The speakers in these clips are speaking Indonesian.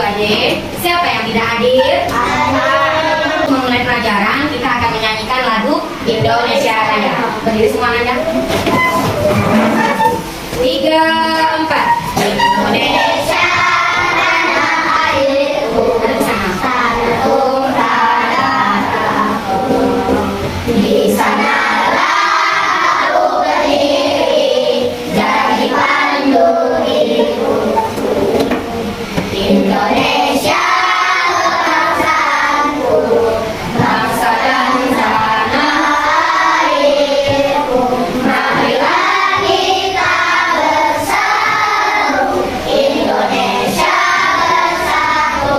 adik. Siapa yang tidak hadir? Memulai pelajaran, kita akan menyanyikan lagu Indonesia Raya. Berdiri semua Anda. 3, 4. Indonesia tanah airku, tanahku tanahku. Di sanalah aku berdiri, jadi pandu hidupku. Indonesia bangsaku, bangsa dan tanah airku. Marilah kita bersatu, Indonesia bersatu.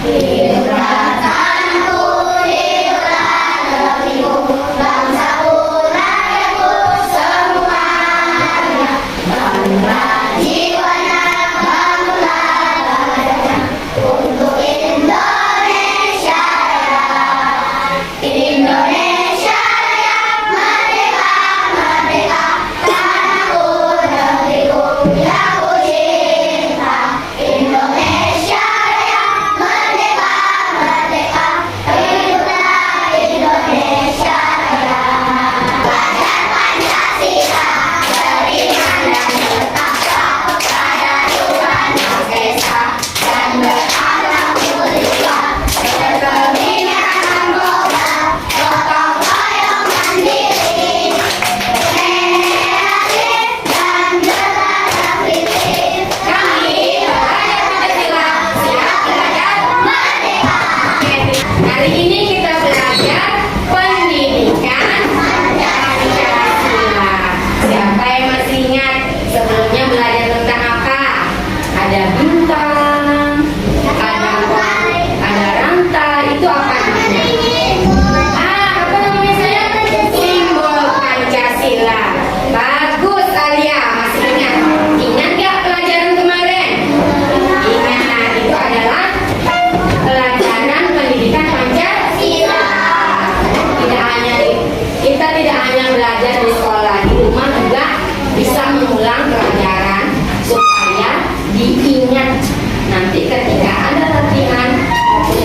Hiduplah tanahku, hiduplah negeriku, bangsaku, rakyatku semuanya. Bangunlah jiwanya, bangunlah raganya, untuk Indonesia Raya. Indonesia Raya, merdeka, merdeka, tanahku, negeriku yang ku cinta. Indonesia Raya, merdeka, merdeka, hiduplah Indonesia Raya. Belajar Pancasila, beriman dan bertakwa kepada Tuhan Yang Esa, dan berakhlak mulia, berkebinekaan global, gotong royong mandiri, kreatif dan berpikir. Kami belajar Pancasila, siap belajar merdeka. Hari ini kita belajar pendidikan Pancasila. Siapa yang masih ingat sebelumnya belajar tentang apa? Ada bintang, ada pohon, ada rantai. Itu apa namanya? Apa namanya sayang? Simbol Pancasila. Bagus Alia, masih ingat? Ingat gak pelajaran kemarin? Ingat, itu adalah pelajaran pendidikan Pancasila. Kita tidak hanya belajar di sekolah, di rumah juga bisa mengulang pelajaran supaya diingat. Nanti ketika ada latihan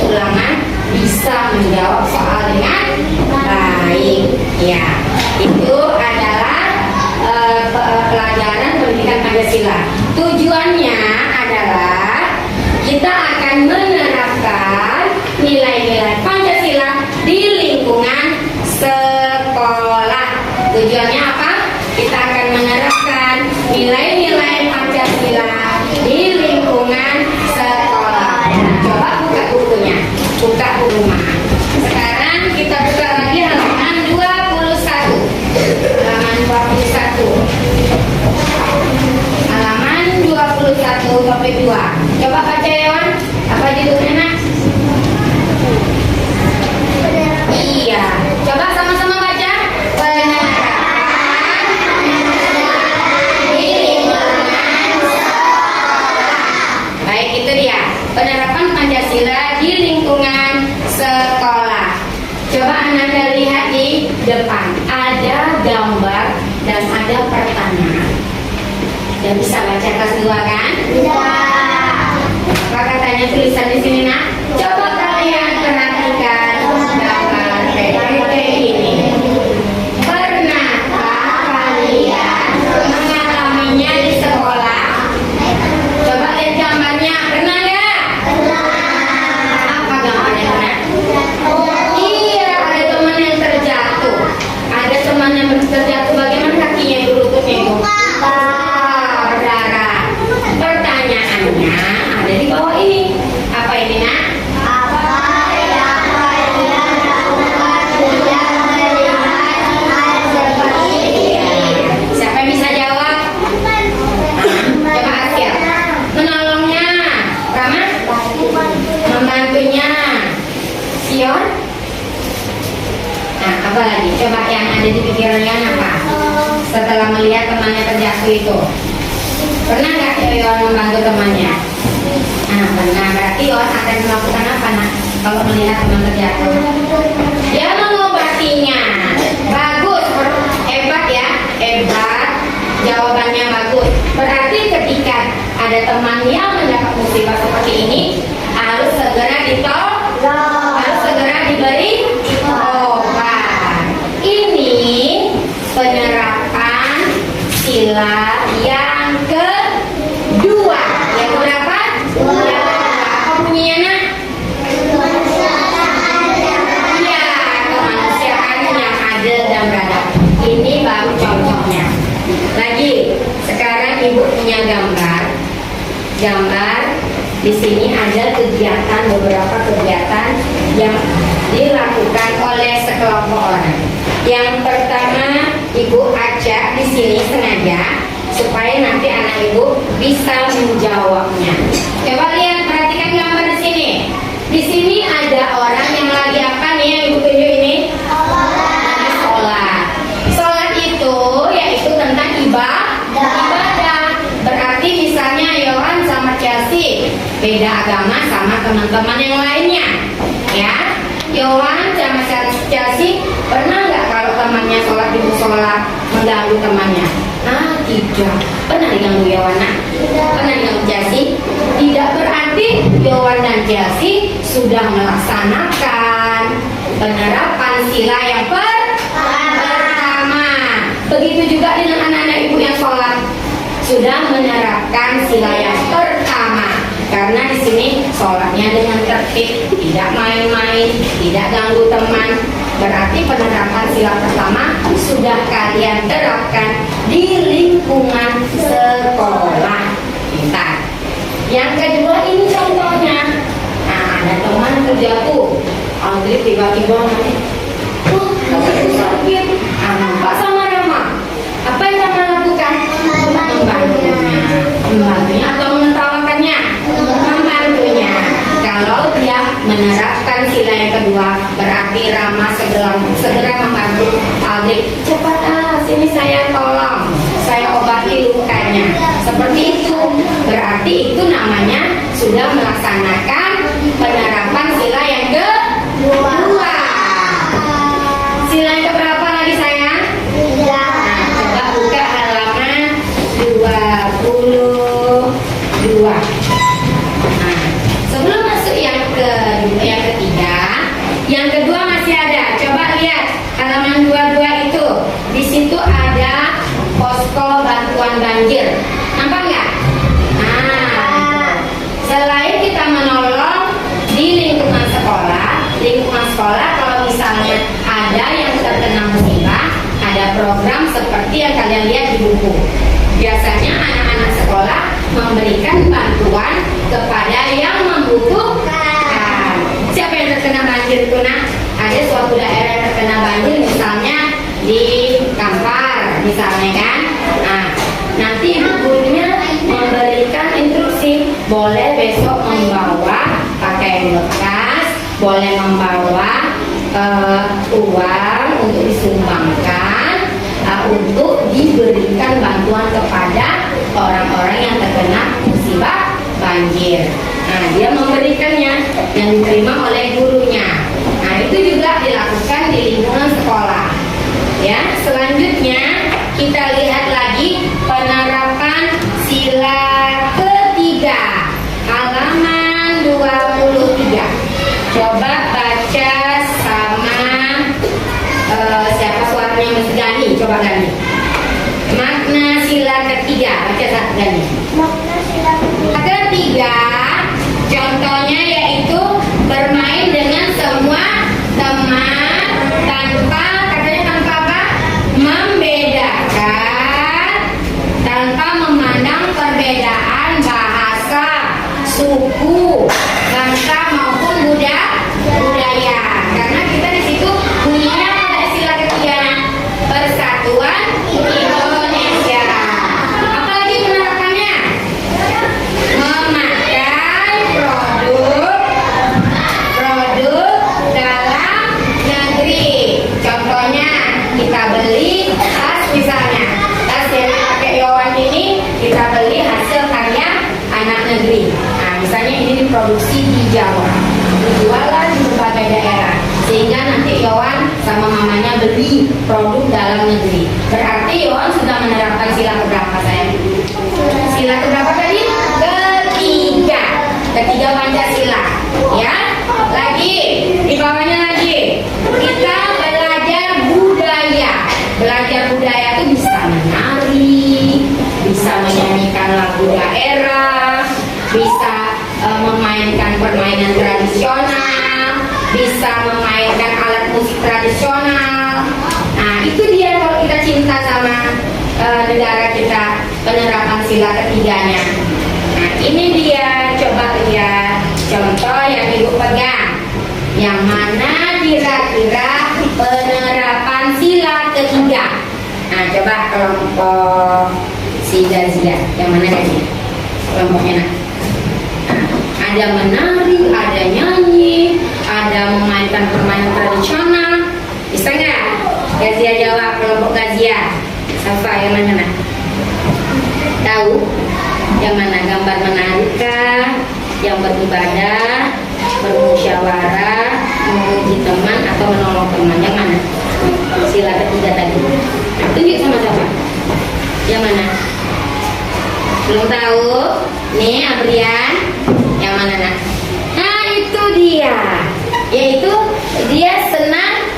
ulangan bisa menjawab soal dengan baik. Ya, itu adalah pelajaran pendidikan Pancasila. Tujuannya adalah kita akan menerapkan nilai-nilai Pancasila di lingkungan sekolah. Tujuannya apa? Kita akan menerapkan nilai-nilai Pancasila di lingkungan sekolah. Coba buka bukunya, buka buku rumah. Sekarang kita buka lagi halaman 21. Halaman 21. Halaman 21 topik 2. Coba baca ya, Wan. Apa judulnya, Nak? Iya. Coba sama-sama baca. Penerapan di lingkungan sekolah. Baik, itu dia. Penerapan Pancasila di lingkungan sekolah. Coba Anda lihat di depan. Ada gambar dan ada pertanyaan. Dan bisa baca kelas 2 kan? Bisa. Apa katanya tulisan di sini, Nak? Coba kalian perhatikan gambar PPT ini. Pernahkah kalian mengalaminya di sekolah? Coba lihat gambarnya. Pernah nggak? Apa gambarnya, Nak? Iya, ada teman yang terjatuh. Ada teman yang terjatuh. Bagaimana kakinya itu, lututnya itu? Berdarah. Pertanyaannya ada di bawah ini. Apa ini, Nak? Apa yang kalian lakukan sudah melihat hal seperti ini? Siapa yang bisa jawab? Coba Asia. Menolongnya. Rama? Membantunya. Sion? Nah, apa lagi? Coba yang ada di pikirannya apa? Setelah melihat temannya terjatuh itu, pernah nggak Yon membantu temannya? Nah, pernah. Berarti Yon akan melakukan apa, Nak? Kalau melihat teman terjatuh, dia mengobatinya. Bagus, hebat ya, hebat. Jawabannya bagus. Berarti ketika ada teman yang mendapat musibah seperti ini, harus segera harus segera diberi obat. Ini penerapan sila yang kedua. Yang berapa? Apa bunyinya, Nak? Iya, kemanusiaan yang adil dan beradab. Ini baru contohnya. Lagi, sekarang Ibu punya gambar. Di sini ada beberapa kegiatan yang dilakukan oleh sekelompok orang. Yang pertama, Ibu ajak di sini sengaja supaya nanti anak Ibu bisa menjawabnya. Coba lihat, perhatikan gambar di sini. Di sini ada orang yang lagi apa nih yang Ibu tunjuk ini? Sholat. Sholat itu yaitu tentang ibadah. Berarti misalnya Yohan sama Chelsea beda agama sama teman-teman yang lainnya, ya. Yohan sama Chelsea pernah nggak kalau temannya sholat di musola mengganggu temannya? Tidak. Pernah diganggu Yohan? Pernah diganggu Chelsea? Tidak. Berarti Yohan dan Chelsea sudah melaksanakan penerapan sila yang pertama. Begitu juga dengan anak-anak Ibu yang sholat, sudah menerapkan sila yang pertama. Karena di sini sholatnya dengan tertib, tidak main-main, tidak ganggu teman. Berarti penerapan sila pertama sudah kalian terapkan di lingkungan sekolah. Pintar. Yang kedua ini contohnya. Ada teman terjatuh, Andri tiba-tiba nanti, sakit. Pak sama Rama, apa yang Rama lakukan? Membantunya atau menertawakannya? Membantunya. Kalau dia menerapkan sila yang kedua, berarti Rama segera membantu Aldri. Cepat sini saya tolong, saya obati lukanya. Seperti itu. Berarti itu namanya sudah melaksanakan penerapan sila yang kedua. Sila yang keberapa lagi sayang? Coba buka halaman 22. Sebelum masuk yang ketiga, yang kedua masih ada. Coba lihat halaman 22 itu. Di situ ada posko bantuan banjir. Nampak nggak? Selain kita menolong di lingkungan sekolah kalau misalnya ada yang terkena musibah, ada program seperti yang kalian lihat di buku. Biasanya anak-anak sekolah memberikan bantuan kepada yang membutuhkan. Siapa yang terkena banjir itu, Nak? Ada suatu daerah yang terkena banjir, misalnya di Kampar, misalnya kan? Nanti ibu gurunya memberikan instruksi, boleh besok membawa pakaian bekas, boleh membawa uang untuk disumbangkan, untuk diberikan bantuan kepada orang-orang yang terkena musibah banjir. Dia memberikannya yang diterima oleh gurunya. Itu juga dilakukan di lingkungan sekolah. Ya, selanjutnya kita lihat lagi penerapan sila ketiga, halaman 23. Coba baca sama siapa suaranya Mas Gani? Coba Gani. Makna sila ketiga, baca satu Gani. Makna sila ketiga, contohnya yaitu bermain dengan semua teman tanpa, katanya tanpa apa? Membedakan, tanpa memandang perbedaan bahasa, suku, bangsa maupun budaya. Karena kita di situ bunyinya pada sila ketiga, persatuan Indonesia. Apalagi penerapannya? Memakai produk dalam negeri. Contohnya kita beli tas, misalnya tas yang pakai Yohan ini kita beli hasil karya anak negeri. Misalnya ini diproduksi di Jawa, dijualan di berbagai daerah, sehingga nanti Yohan sama mamanya beli produk dalam negeri. Berarti Yohan sudah menerapkan sila keberapa sayang? Sila keberapa tadi? bisa memainkan permainan tradisional, bisa memainkan alat musik tradisional. Nah, itu dia kalau kita cinta sama negara kita, penerapan sila ketiganya. Nah, ini dia, coba lihat contoh yang ibu pegang. Yang mana kira-kira penerapan sila ketiga? Nah, coba kelompok Zida, yang mana Gazia? Kelompoknya nah. Ada menari, ada nyanyi, ada memainkan permainan tradisional. Bisa nggak? Gazia jawab, kelompok Gazia. Safa yang mana? Tahu? Yang mana? Gambar menari kah? Yang beribadah, bermusyawarah, memuji teman atau menolong teman? Yang mana? Sila ketiga tadi. Tunjuk sama-sama. Yang mana? Belum tahu? Nih, Abrian. Yang mana nak? Nah, itu dia. Yaitu dia senang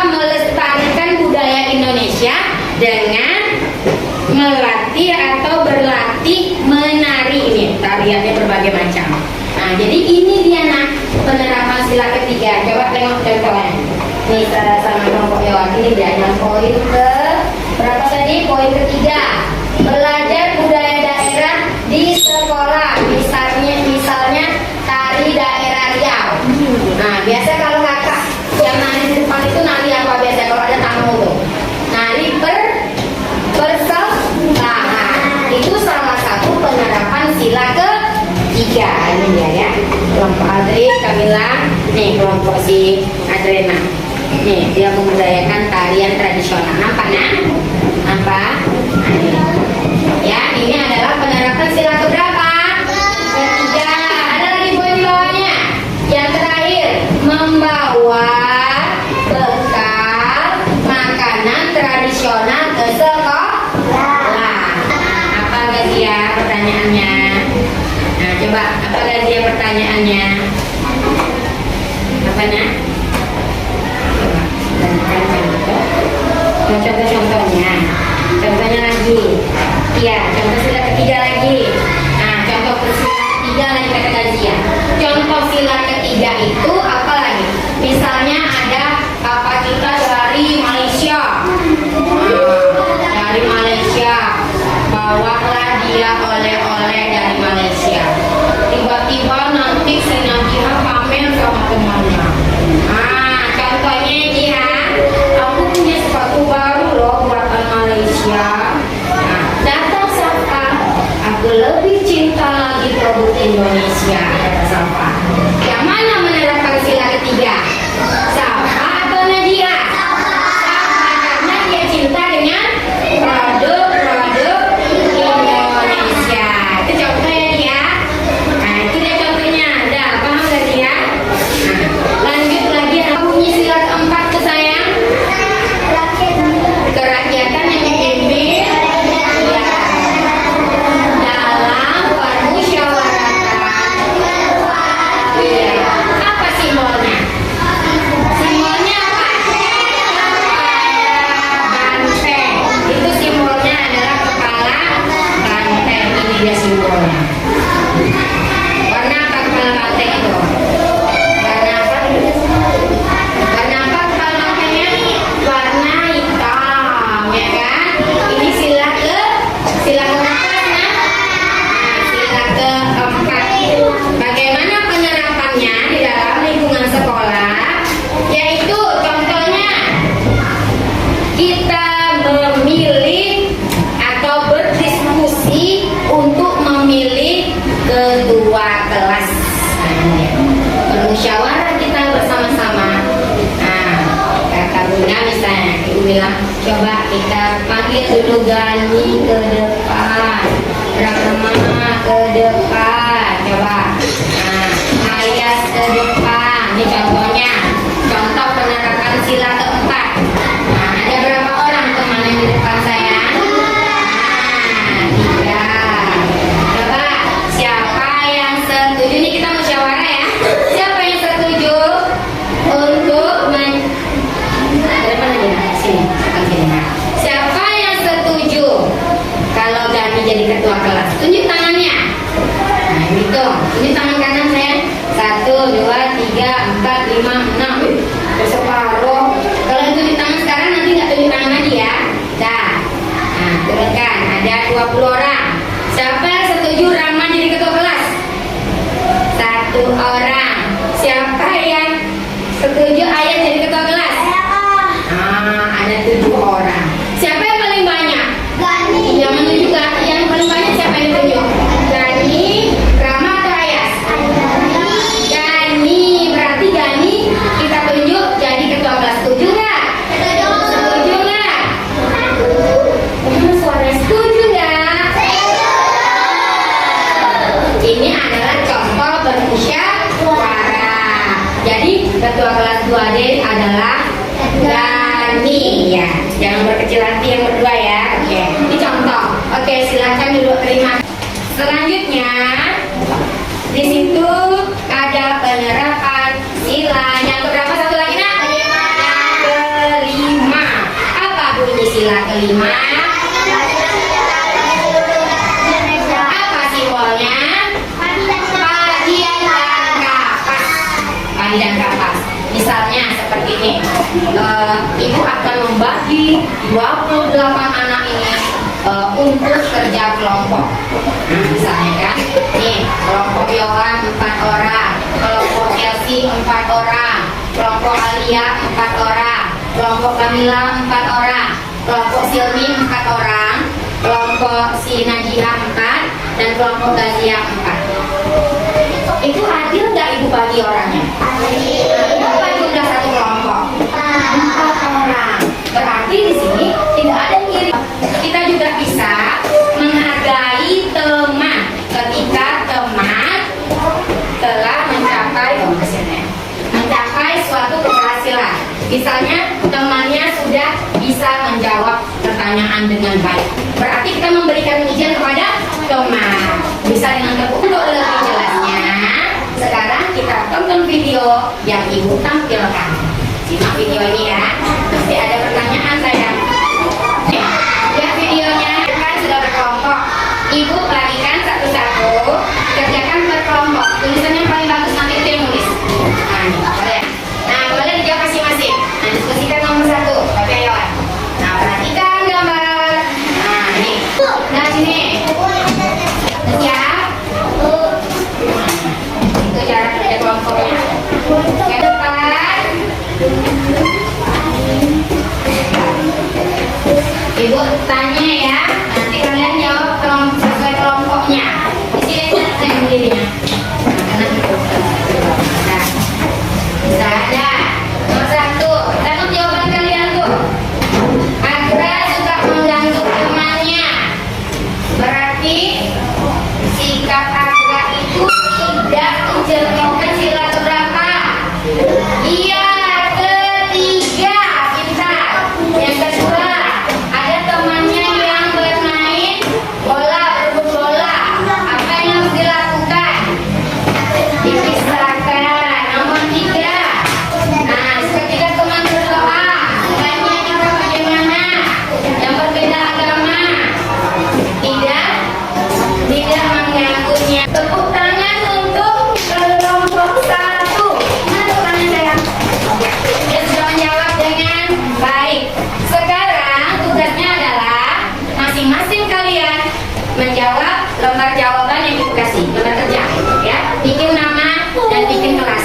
melestarikan budaya Indonesia dengan melatih atau berlatih menari. Ini tariannya berbagai macam. Nah, jadi ini dia nak penerapan sila ketiga. Coba tengok contohnya. Nih sama kelompok Yawati ini dia yang poin ke berapa tadi? Poin ketiga. Belajar budaya daerah di sekolah. Misalnya tari daerah Riau. Nah, biasa kalau kakak yang nari di depan itu nari apa biasa kalau ada tamu tuh? Nari persebelahan. Itu salah satu penerapan sila ketiga. Ini dia ya. Kelompok Adri, Kamila, nih kelompok si Adrena. Nih dia membudayakan tarian tradisional. Nampak nak? Nampak? Ya, ini adalah penerapan sila keberapa? Ketiga. Ada lagi poin di bawahnya. Yang terakhir, membawa bekal makanan tradisional ke sekolah. Apa Gazia pertanyaannya? Nah, coba apa Gazia pertanyaannya? Apa nak? Coba contoh-contohnya. Contohnya lagi. Iya, contoh sila ketiga lagi. Nah, contoh sila ketiga lagi kata Gazia. Contoh sila ketiga itu apa lagi? Misalnya ada apa kita dari Malaysia. Dari Malaysia. Bawalah dia oleh-oleh dari Malaysia. Tiba-tiba nanti si Najiha pamer sama temannya. Nah, contohnya Jihan, aku punya sepatu baru loh buatan Malaysia. Nah, datang Safa, aku lebih cinta lagi produk Indonesia, kata Safa. Yang mana menerapkan sila ketiga? Safa atau Nadia? Safa, karena dia cinta dengan produk-produk Indonesia. Itu contohnya dia. Nah, itu dia contohnya. Udah paham gak dia? Nah, lanjut lagi, aku punya sila keempat ke saya. Kerakyatan yang dipimpin dalam permusyawaratan. Iya. Apa simbolnya? Simbolnya apa? Banteng. Itu simbolnya adalah kepala banteng. Ini dia simbolnya. Warna apa kepala banteng itu? Warna apa? Warna apa kepala bantengnya? Warna hitam, ya kan? Ini sila keempat, nah? Sila keempat. Bagaimana penerapannya di dalam lingkungan sekolah? Yaitu contohnya kita memilih atau berdiskusi untuk memilih ketua kelas. Bermusyawarah kita bersama-sama. Nah, kata Bunda misalnya, Ibu bilang, coba kita panggil dulu Gani ke depan, Rahma ke depan, coba. Nah, Ayas ke depan. Ini contohnya, contoh penerapan sila keempat. Nah, ada berapa orang teman yang di depan saya? Nah, 3. Coba, siapa yang setuju? Ini kita musyawarah ya. Siapa yang setuju untuk ke depan aja, nah, sini, sini. Siapa yang setuju kalau Gani jadi ketua kelas? Tunjuk tangannya. Setuju ayah jadi ketua kelas? Ada 7 orang. Siapa yang paling banyak? Gani. Yang menunjuk yang paling banyak siapa yang ditunjuk? Gani, Rama atau Ayas? Gani. Berarti Gani kita tunjuk jadi ketua kelas. Setuju nggak? Setuju nggak? Suara setuju nggak? Ini adalah contoh bermusyawarah. Jadi ketua kelas 2D adalah Gani ya. Jangan berkecil hati yang berdua ya. Oke. Ini contoh. Oke, silakan duduk terima. Selanjutnya di situ ada penerapan sila. Yang keberapa satu lagi nak? Yang kelima. Apa bunyi sila kelima? Apa simbolnya? Padi dan kapas. Padi dan kapas. Misalnya seperti ini, ibu akan membagi 28 anak ini untuk kerja kelompok. Misalnya kan, nih kelompok Yohan 4 orang, kelompok Elsie 4 orang, kelompok Alia 4 orang, kelompok Kamila 4 orang, kelompok Silmi 4 orang, kelompok si Najia 4, dan kelompok Gazia 4. Itu adil nggak ibu bagi orangnya? Berapa jumlah satu kelompok? 4 orang. Berarti di sini tidak ada yang iri. Kita juga bisa menghargai teman ketika teman telah mencapai suatu keberhasilan. Misalnya temannya sudah bisa menjawab pertanyaan dengan baik. Berarti kita memberikan ujian kepada teman. Bisa dengan terbuka. Untuk lebih jelasnya, sekarang kita tonton video yang ibu tampilkan. Simak video ini ya. Pasti ada pertanyaan saya. Lihat videonya kan sudah berkelompok. Ibu bagikan satu-satu. Kerjakan berkelompok. Tulisan yang paling bagus nanti itu yang nulis. Nah, ini boleh. Nah, boleh dijawab masing-masing. Nah, diskusikan nomor 1. Oke, Yohan. Nah, perhatikan gambar. Nah, ini. Nah, sini. Siap. Itu cara kerja kelompoknya. Ke depan. Ibu tanya ya, nanti kalian jawab sesuai kelompoknya. Di sini saya berdirinya. Nah, karena itu. Nah, bisa ada. Nomor 1, tengok jawaban kalian tuh. Agra suka mengganggu temannya. Berarti sikap Agra itu tidak mencerminkan sila keberapa? Iya, ketiga. Pintar. Yang kedua, ada temannya yang bermain bola, berebut bola. Apa yang harus dilakukan? Dipisahkan. Nomor 3. Nah, ketika teman berdoa, sebaiknya kita bagaimana? Yang berbeda agama tidak mengganggunya. Tepuk tangan untuk kelompok 1. Mana tangan saya? Dia sudah menjawab dengan baik. Sekarang tugasnya adalah masing-masing kalian menjawab lembar jawaban yang ibu kasih, lembar kerja ya. Bikin nama dan bikin kelas.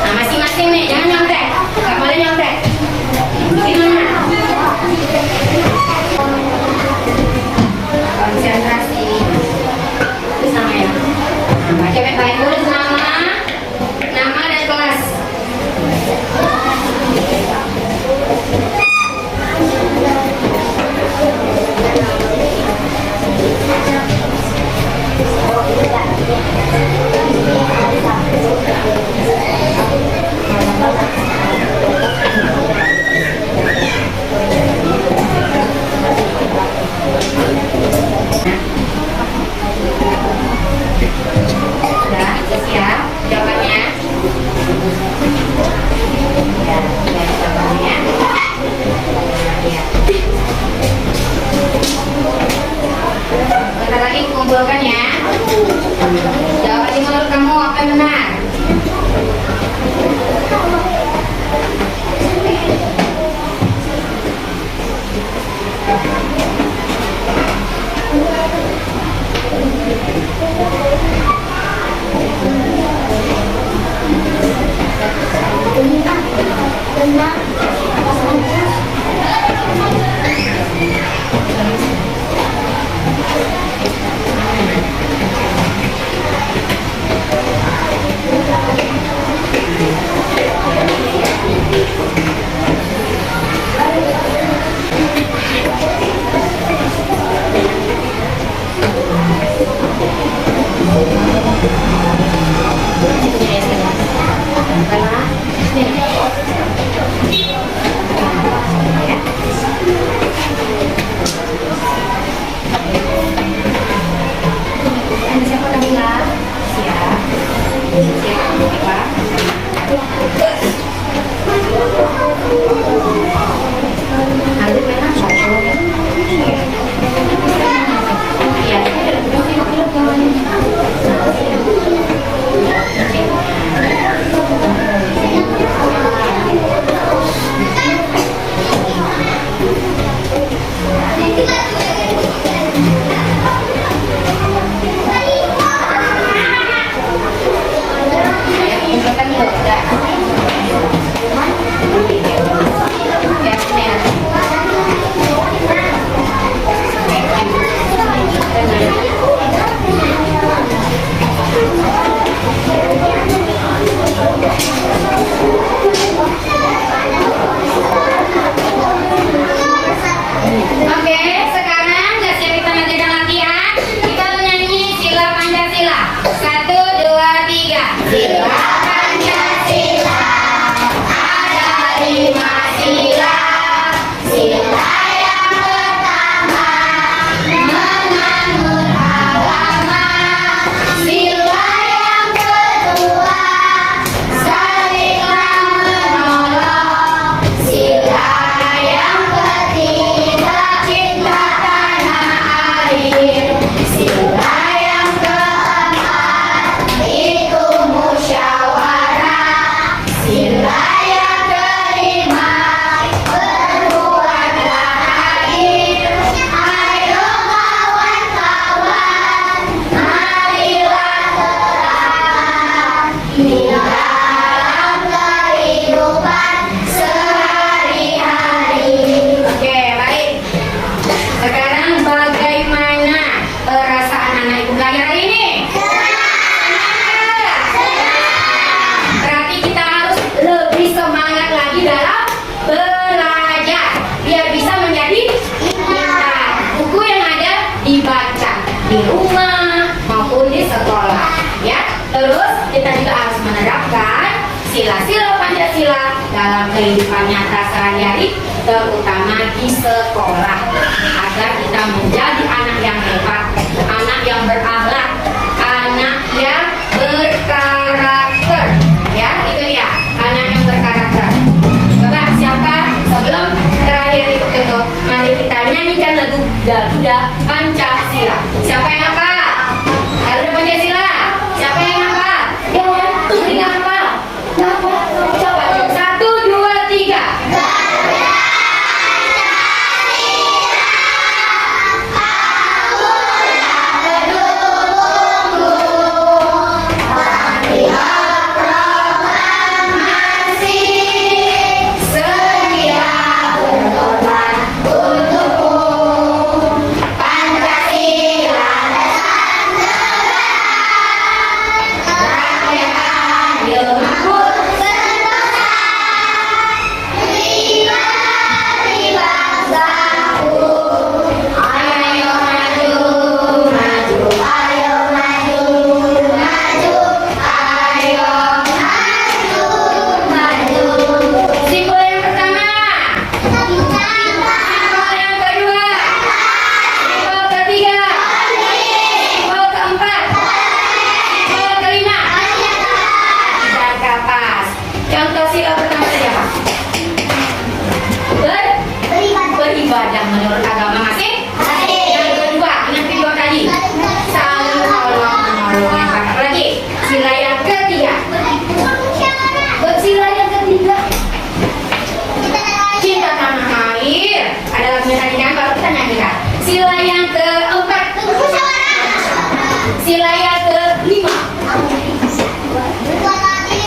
Nah, masing-masing nih, jangan nyontek. Nggak boleh nyontek. Bikin nama. Konsentrasi. Tulis nama ya. Nah, baca baik-baik. Tulis nama dan kelas. Sudah siap jawabannya? Ya, jawabannya. Ya. Bentar lagi kumpulkan ya. Jawaban menurut kamu apa yang benar? sila-sila Pancasila dalam kehidupan nyata sehari-hari, terutama di sekolah, agar kita menjadi anak yang hebat, anak yang berakhlak, anak yang berkarakter. Ya, itu dia, anak yang berkarakter. Coba siapa sebelum terakhir itu, mari kita nyanyikan lagu Garuda Pancasila. Siapa yang hafal? Garuda Pancasila. Siapa yang hafal? Yang hafal? Coba 1, 2, 3. Beribadah menurut agama masing. Yang kedua, ingat kedua tadi, saling tolong menolong. Yang terakhir lagi, sila yang ketiga. Sila yang ketiga, cinta tanah air. Ada lagunya tadi kan, baru kita nyanyikan. Sila yang keempat, sila yang kelima,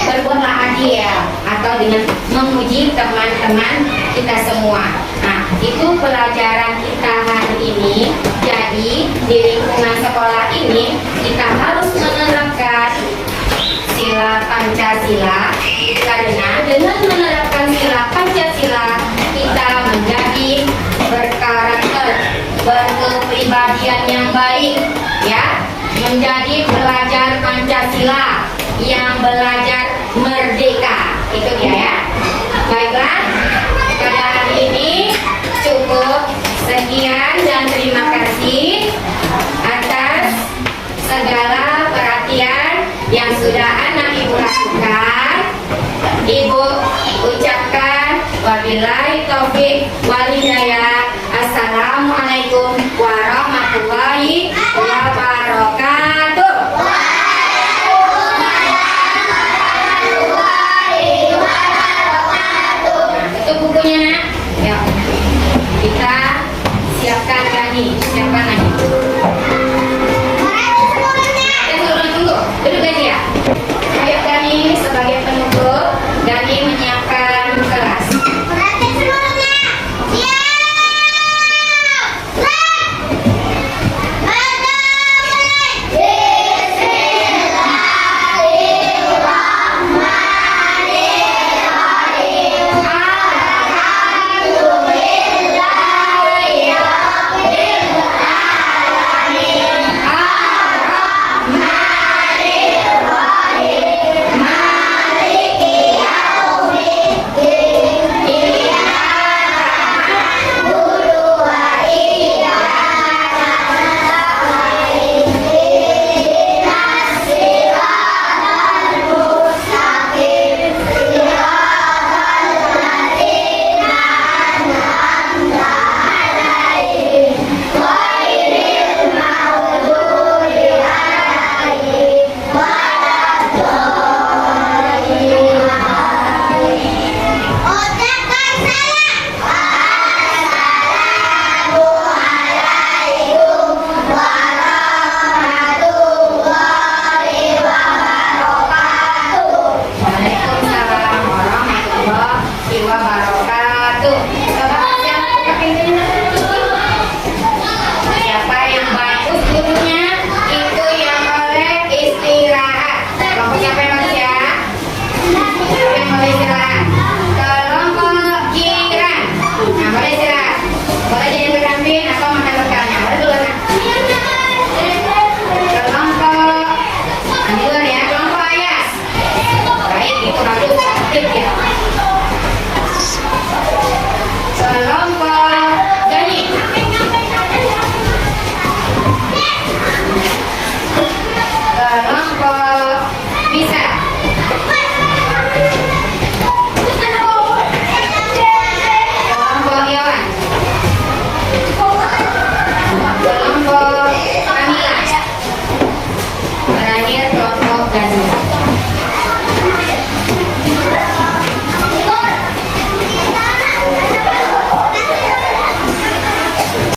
berbuatlah adil. atau dengan memuji teman-teman kita semua. Nah, itu pelajaran kita hari ini. Jadi di lingkungan sekolah ini kita harus menerapkan sila Pancasila, karena dengan menerapkan sila Pancasila kita menjadi berkarakter, berkepribadian yang baik, ya, menjadi pelajar Pancasila yang belajar merdeka. Itu dia ya. Baiklah, pada hari ini cukup sekian dan terima kasih atas segala perhatian yang sudah